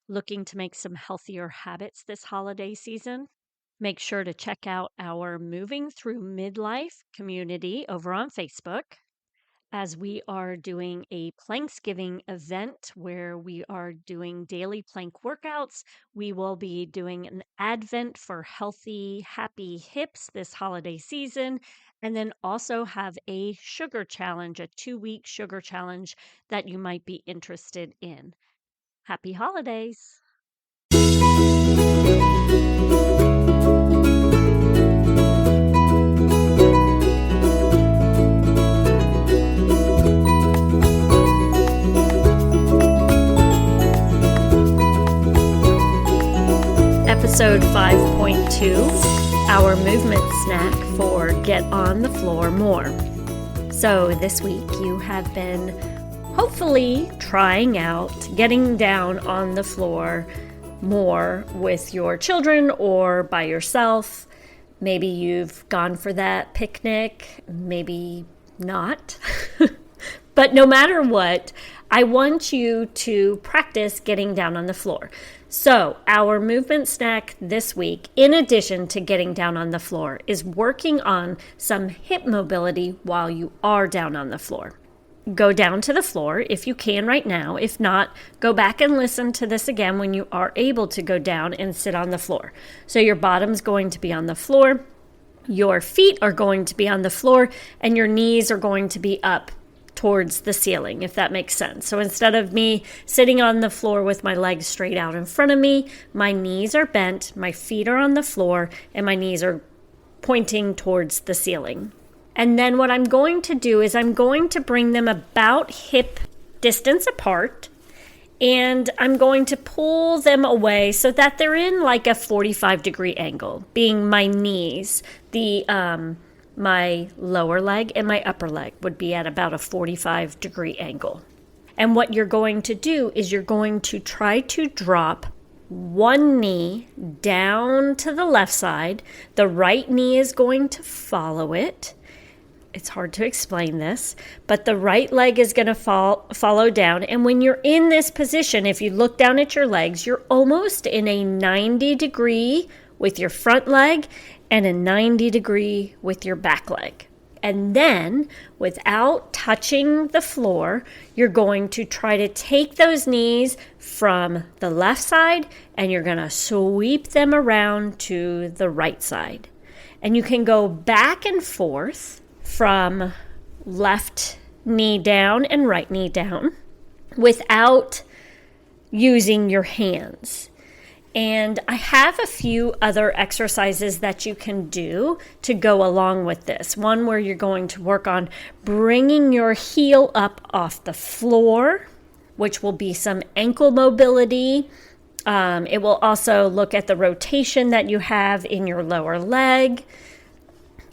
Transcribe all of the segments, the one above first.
Looking to make some healthier habits this holiday season? Make sure to check out our Moving Through Midlife community over on Facebook, as we are doing a Planksgiving event where we are doing daily plank workouts. We will be doing an Advent for healthy, happy hips this holiday season, and then also have a sugar challenge, a 2-week sugar challenge that you might be interested in. Happy holidays! Episode 5.2, our movement snack for Get on the Floor More. So this week you have been hopefully trying out getting down on the floor more with your children or by yourself. Maybe you've gone for that picnic, maybe not. But no matter what, I want you to practice getting down on the floor. So our movement snack this week, in addition to getting down on the floor, is working on some hip mobility while you are down on the floor. Go down to the floor if you can right now. If not, go back and listen to this again when you are able to go down and sit on the floor. So your bottom's going to be on the floor, your feet are going to be on the floor, and your knees are going to be up towards the ceiling, if that makes sense. So instead of me sitting on the floor with my legs straight out in front of me, my knees are bent, my feet are on the floor, and my knees are pointing towards the ceiling. And then what I'm going to do is I'm going to bring them about hip distance apart, and I'm going to pull them away so that they're in like a 45-degree angle, being my knees, my lower leg and my upper leg would be at about a 45-degree angle. And what you're going to do is you're going to try to drop one knee down to the left side. The right knee is going to follow it. It's hard to explain this, but the right leg is going to follow down. And when you're in this position, if you look down at your legs, you're almost in a 90-degree with your front leg and a 90-degree with your back leg. And then, without touching the floor, you're going to try to take those knees from the left side and you're going to sweep them around to the right side. And you can go back and forth from left knee down and right knee down without using your hands. And I have a few other exercises that you can do to go along with this. One where you're going to work on bringing your heel up off the floor, which will be some ankle mobility. It will also look at the rotation that you have in your lower leg.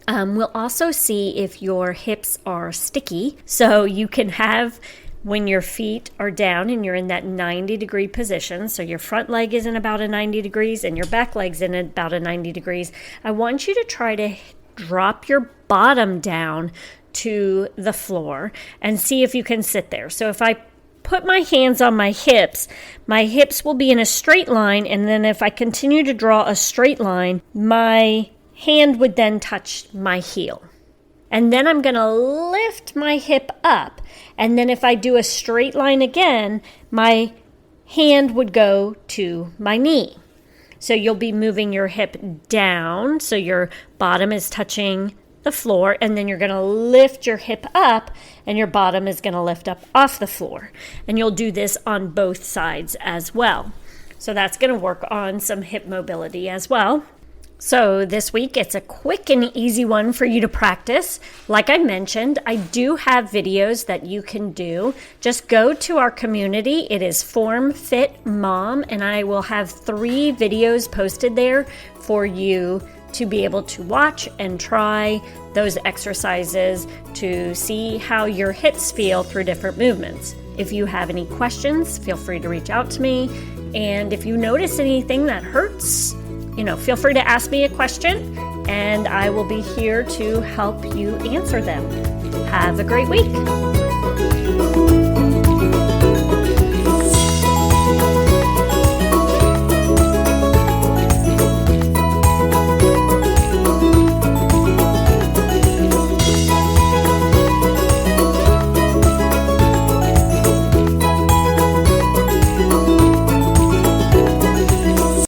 We'll also see if your hips are sticky. So you can have, when your feet are down and you're in that 90-degree position, so your front leg is in about a 90 degrees and your back leg's in about a 90 degrees, I want you to try to drop your bottom down to the floor and see if you can sit there. So if I put my hands on my hips will be in a straight line, and then if I continue to draw a straight line, my hand would then touch my heel. And then I'm going to lift my hip up. And then if I do a straight line again, my hand would go to my knee. So you'll be moving your hip down, so your bottom is touching the floor, and then you're going to lift your hip up, and your bottom is going to lift up off the floor. And you'll do this on both sides as well. So that's going to work on some hip mobility as well. So this week, it's a quick and easy one for you to practice. Like I mentioned, I do have videos that you can do. Just go to our community. It is Form Fit Mom, and I will have 3 videos posted there for you to be able to watch and try those exercises to see how your hips feel through different movements. If you have any questions, feel free to reach out to me. And if you notice anything that hurts, feel free to ask me a question, and I will be here to help you answer them. Have a great week.